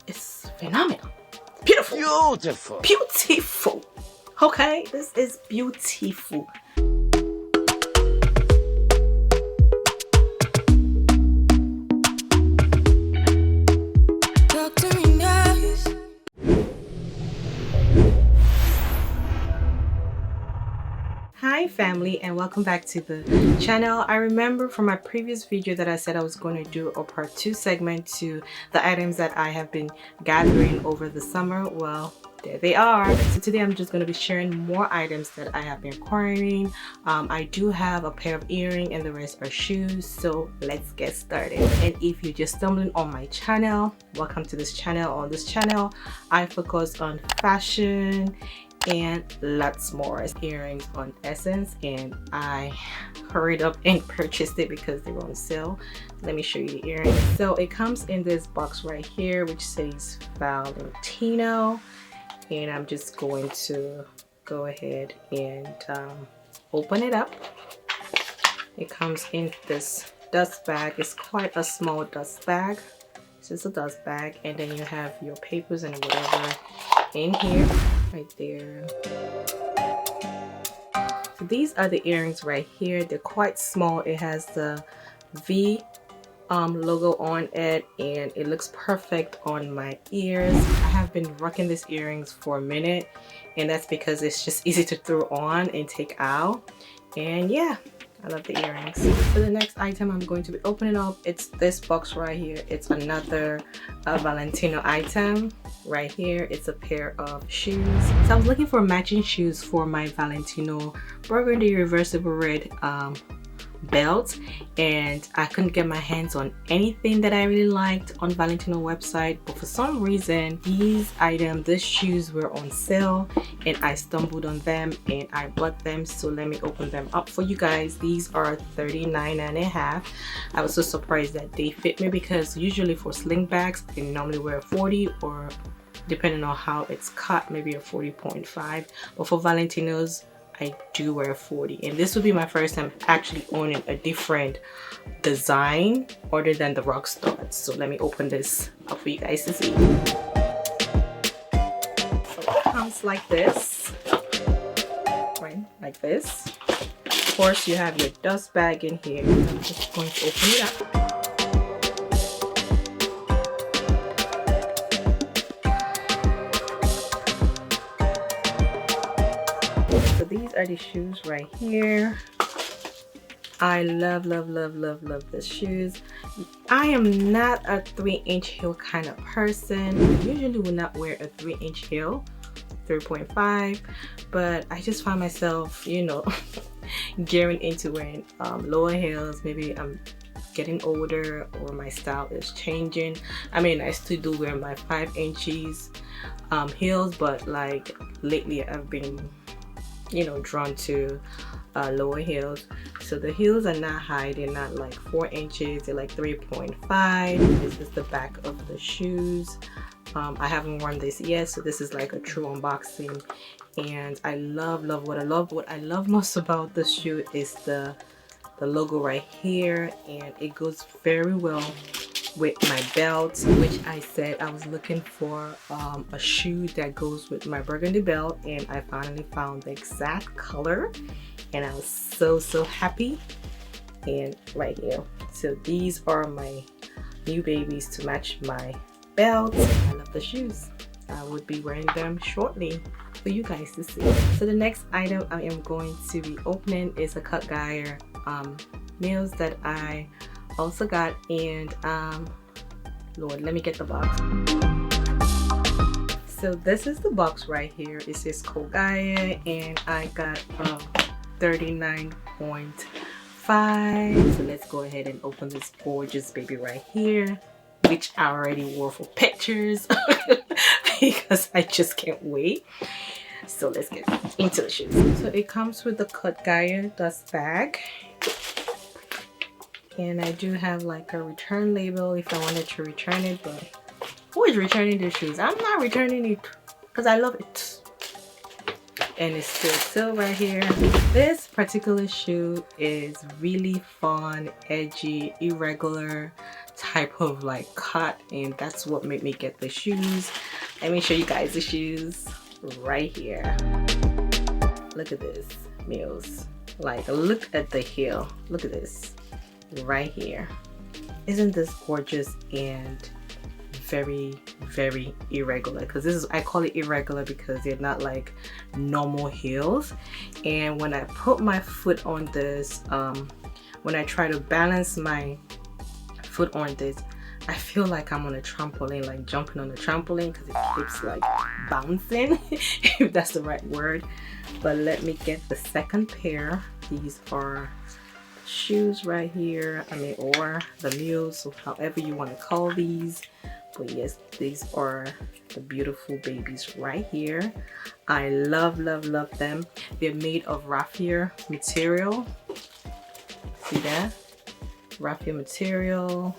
is phenomenal. Beautiful. Beautiful. Beautiful. Okay, this is beautiful. Hi family, and welcome back to the channel. I remember from my previous video that I said I was going to do a part 2 segment to the items that I have been gathering over the summer. Well, there they are. So today I'm just going to be sharing more items that I have been acquiring. I do have a pair of earrings and the rest are shoes, so let's get started. And if you're just stumbling on my channel, welcome to this channel. On this channel I focus on fashion and lots more. Earrings on Essence, and I hurried up and purchased it because they were on sale. Let me show you the earrings. So it comes in this box right here which says Valentino, and I'm just going to go ahead and open it up. It comes in this dust bag. It's quite a small dust bag. It's just a dust bag, and then you have your papers and whatever in here right there. So these are the earrings right here. They're quite small. It has the V logo on it, and it looks perfect on my ears. I have been rocking these earrings for a minute, and that's because it's just easy to throw on and take out. And yeah, I love the earrings. So the next item I'm going to be opening up, it's this box right here. It's another Valentino item right here. It's a pair of shoes. So I was looking for matching shoes for my Valentino burgundy reversible red belt, and I couldn't get my hands on anything that I really liked on Valentino website, but for some reason these shoes were on sale and I stumbled on them and I bought them. So let me open them up for you guys. These are $39.5. I was so surprised that they fit me because usually for sling bags I normally wear 40, or depending on how it's cut, maybe a 40.5, but for Valentino's I do wear 40, and this will be my first time actually owning a different design other than the rock studs. So let me open this up for you guys to see. So it comes like this, right? Like this. Of course, you have your dust bag in here. I'm just going to open it up. So these are the shoes right here. I love the shoes. I am not a 3-inch heel kind of person. I usually would not wear a 3-inch heel, 3.5, but I just find myself, you know, gearing into wearing lower heels. Maybe I'm getting older or my style is changing. I mean, I still do wear my 5 inches heels, but like lately I've been, you know, drawn to lower heels. So the heels are not high, they're not like 4 inches, they're like 3.5. This is the back of the shoes. I haven't worn this yet, so this is like a true unboxing, and I love what I love most about the shoe is the logo right here, and it goes very well with my belt, which I said I was looking for a shoe that goes with my burgundy belt, and I finally found the exact color, and I was so happy. And right here, so these are my new babies to match my belt. I love the shoes. I would be wearing them shortly for you guys to see. So the next item I am going to be opening is a Kogaya nails that I also got, and Lord, let me get the box. So this is the box right here. It says Kogaya, and I got 39.5. So let's go ahead and open this gorgeous baby right here, which I already wore for pictures because I just can't wait. So let's get into the shoes. So it comes with the Kogaya dust bag, and I do have like a return label if I wanted to return it, but who is returning the shoes? I'm not returning it because I love it. And it's still right here. This particular shoe is really fun, edgy, irregular type of like cut, and that's what made me get the shoes. Let me show you guys the shoes right here. Look at this, mules. Like, look at the heel. Look at this right here. Isn't this gorgeous and very, very irregular? Because this is, I call it irregular because they're not like normal heels. And when I put my foot on this, when I try to balance my foot on this, I feel like I'm on a trampoline, like jumping on a trampoline, because it keeps like bouncing, if that's the right word. But let me get the second pair. These are shoes right here, or the mules, so however you want to call these. But yes, these are the beautiful babies right here. I love, love, love them. They're made of raffia material. See that? Raffia material.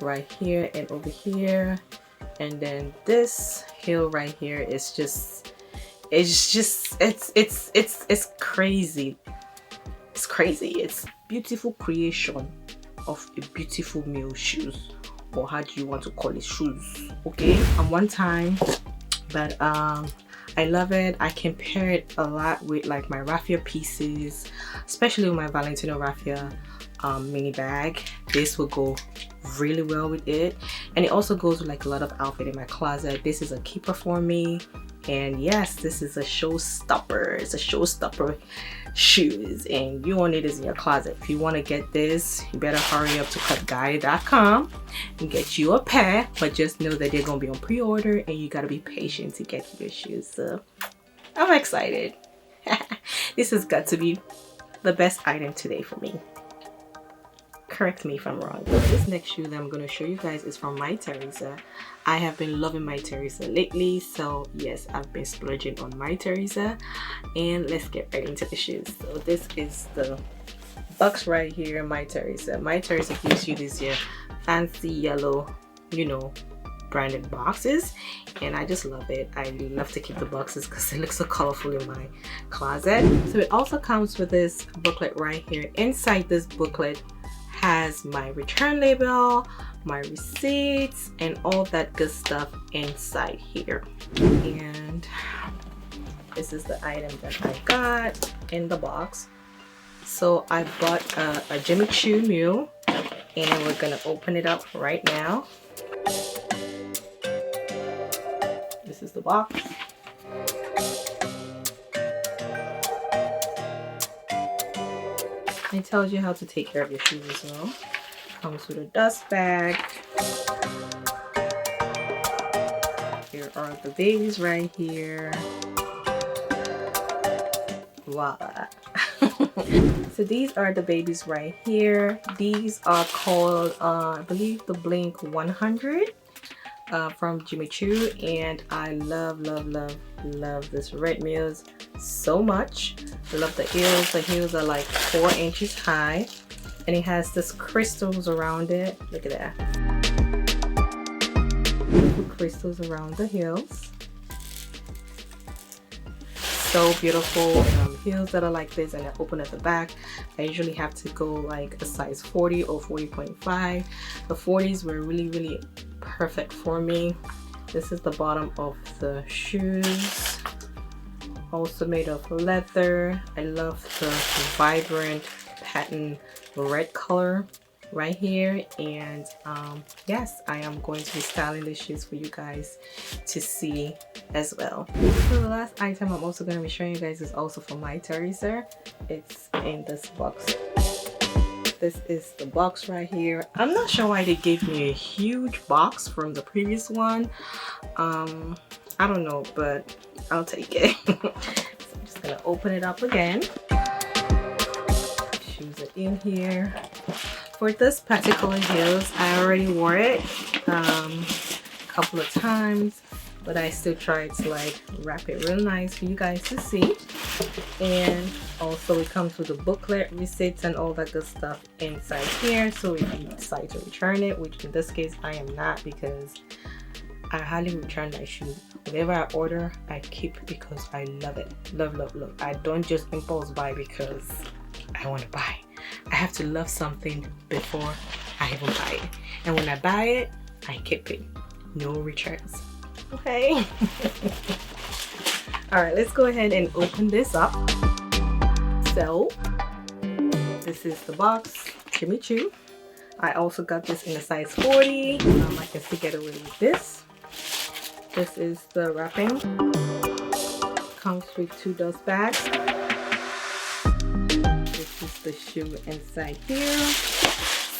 Right here and over here, and then this heel right here is just, it's crazy. It's crazy. It's beautiful creation of a beautiful mule shoes, or how do you want to call it, shoes? Okay, one time, but I love it. I compare it a lot with like my raffia pieces, especially with my Valentino raffia mini bag. This will go really well with it, and it also goes with like a lot of outfit in my closet. This is a keeper for me, and yes, this is a showstopper. It's a showstopper shoes, and you want it in your closet. If you want to get this, you better hurry up to Kogaya.com and get you a pair, but just know that they're gonna be on pre-order and you gotta be patient to get your shoes. So I'm excited. This has got to be the best item today for me. Correct me if I'm wrong. But this next shoe that I'm going to show you guys is from My Teresa. I have been loving My Teresa lately, so yes, I've been splurging on My Teresa. And let's get right into the shoes. So this is the box right here. My Teresa. My Teresa gives you these fancy yellow, you know, branded boxes, and I just love it. I love to keep the boxes because they look so colorful in my closet. So it also comes with this booklet right here. Inside this booklet has my return label, my receipts, and all that good stuff inside here. And this is the item that I got in the box. So I bought a Jimmy Choo mule, and we're gonna open it up right now. This is the box. It tells you how to take care of your shoes as well. Comes with a dust bag. Here are the babies right here. Voila. So these are the babies right here. These are called, I believe, the Blink 100 from Jimmy Choo, and I love, love, love, love this red mules so much. I love the heels. The heels are like 4 inches high, and it has this crystals around it. Look at that. Beautiful crystals around the heels. So beautiful. Heels that are like this and they open at the back. I usually have to go like a size 40 or 40.5. The 40s were really, really perfect for me. This is the bottom of the shoes. Also made of leather. I love the vibrant patent red color right here, and yes, I am going to be styling the shoes for you guys to see as well. So the last item I'm also going to be showing you guys is also from My Teresa. It's in this box. This is the box right here. I'm not sure why they gave me a huge box from the previous one. I don't know, but I'll take it. So I'm just gonna open it up again. Shoes are in here. For this particular heels, I already wore it a couple of times, but I still tried to like wrap it real nice for you guys to see. And also it comes with a booklet, receipts, and all that good stuff inside here. So if you decide to return it, which in this case I am not, because I highly return my shoes. Whatever I order, I keep because I love it. Love, love, love. I don't just impulse buy because I want to buy. I have to love something before I even buy it. And when I buy it, I keep it. No returns. Okay. All right, let's go ahead and open this up. So this is the box, Jimmy Choo. I also got this in a size 40. I can still get away with this. This is the wrapping. Comes with 2 dust bags. This is the shoe inside here.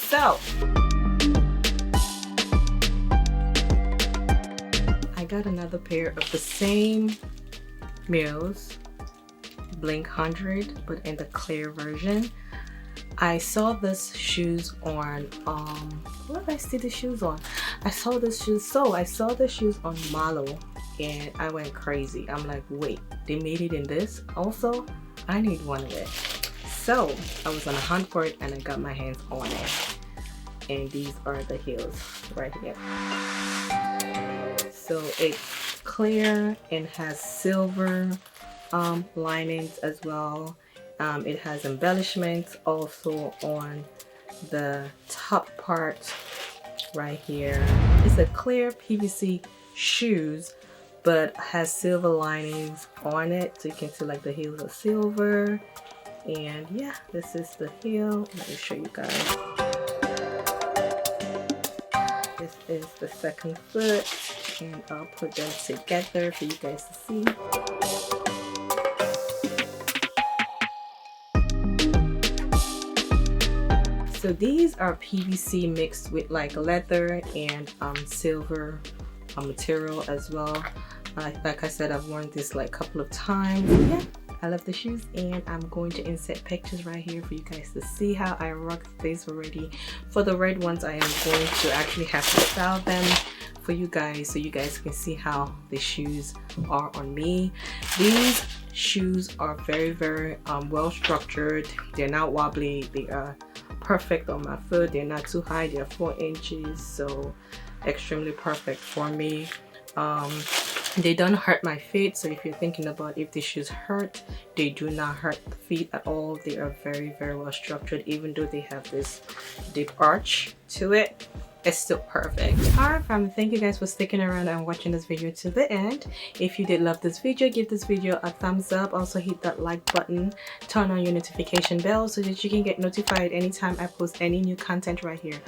So I got another pair of the same mules, Blink 100, but in the clear version. I saw this shoes on what did I see the shoes on? I saw the shoes on Malo, and I went crazy. I'm like, wait, they made it in this also? I need one of it. So I was on a hunt for it and I got my hands on it. And these are the heels right here. So it's clear and has silver linings as well. It has embellishments also on the top part right here. It's a clear PVC shoes, but has silver linings on it, so you can see like the heels are silver. And yeah, this is the heel. Let me show you guys. This is the second foot, and I'll put them together for you guys to see. So these are PVC mixed with like leather and silver material as well. Like I said, I've worn this like a couple of times. Yeah, I love the shoes, and I'm going to insert pictures right here for you guys to see how I rock this already. For the red ones, I am going to actually have to style them for you guys so you guys can see how the shoes are on me. These shoes are very well structured. They're not wobbly. They are perfect on my foot. They're not too high. They're 4 inches, so extremely perfect for me. They don't hurt my feet, so if you're thinking about if the shoes hurt, they do not hurt the feet at all. They are very well structured. Even though they have this deep arch to it, it's still perfect. Alright fam, thank you guys for sticking around and watching this video to the end. If you did love this video, give this video a thumbs up. Also hit that like button, turn on your notification bell so that you can get notified anytime I post any new content right here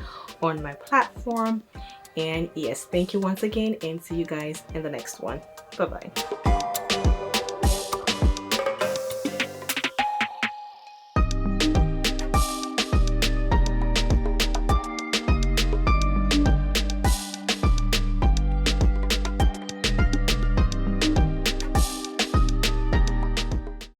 on my platform. And yes, thank you once again, and see you guys in the next one. Bye bye.